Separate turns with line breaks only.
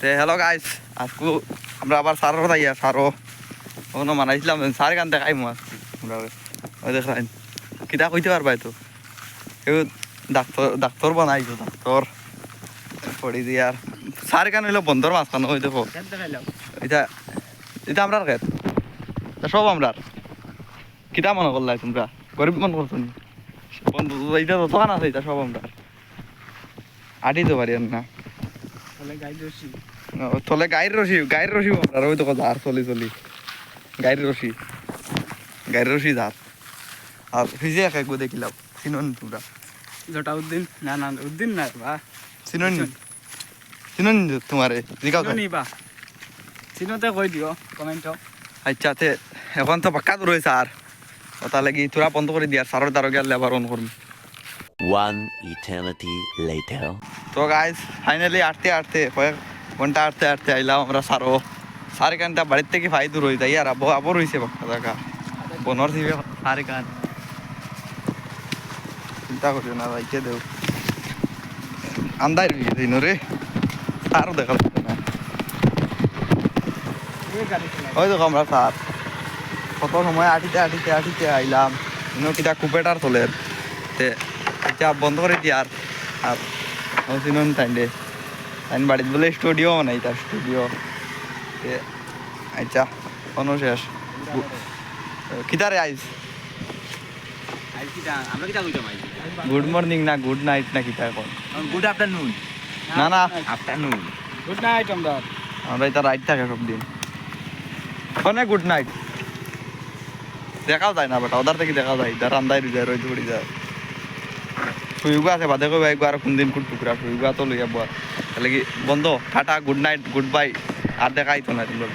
Hello guys, আজকে আমরা আবার সারও যাইয়া সারও ওখানে মানাইছিলাম সার গান দেখাই মাছ আমরা ওই দেখাই কিতা কইতে পারবা তো কেউ ডাক্তার বানাইছো ডাক্তার পড়ি দিয়ে আর সার গান হইলো বন্ধর মাছ খানো ওই দেখো এটা এটা আমরা খেত সব আমরা কিতা মনে করলাই তোমরা গরিব মনে করছো নি বন্ধু এটা তো দোকান আছে এটা সব আমরা আটি তো পারি না থলে গাইর রশি আমরা ওই তো ধার চলি গাইর রশি ধার আর ফিজে এক একবার দেখিলাম চিনন তোমরা
জটা উদ্দিন না উদ্দিন না বা
চিনন তোমারে জিগাও
নিবা চিনতে কই দিও কমেন্ট
আচ্ছা তে এখন তো পাক্কা দূর হয়েছে আর ওটা লাগি তোরা বন্ধ করে দিয়ার সারর দ্বারা গেলে আবার অন করবি
One eternity later.
তো গাইস ফাইনালি আটতে কয়েক ঘন্টা আটতে আইলাম আমরা সারে কানটা বাড়ির থেকে ফাই দূর হয়ে যাই আর আবার হয়েছে বাক্কা দেখা বনর থেকে সারে কান চিন্তা করিও না যাইতে দেও আন্দাই রয়ে দিন রে সারও দেখা যাচ্ছে না ওই দেখো আমরা সার কত সময় আটিতে আইলাম কিটা কুপেটার চলে তে আচ্ছা বন্ধ করে দি আর চিনুন তাইন বাড়িতে বলে স্টুডিও নাই তার স্টুডিও আচ্ছা কোনো শেষ কিতারে আইস গুড মর্নিং না গুড নাইট না কিতা এখন
Good afternoon.
না
Afternoon.
গুড নাইট আমরা
এটা রাইট থাকে সব দিন অনেক গুড নাইট দেখাও যায় না বেটা ওদার থেকে দেখা যায় যার আন্দাই রয়ে যায় রোজ পড়ি যায় সুইগো আছে বাদে কই বাইক আর কোন দিন কোন টুকরা সুইগো তো লইয়া বল তাহলে কি বন্ধ tata good night good bye আর দেখাই তো না তোমরা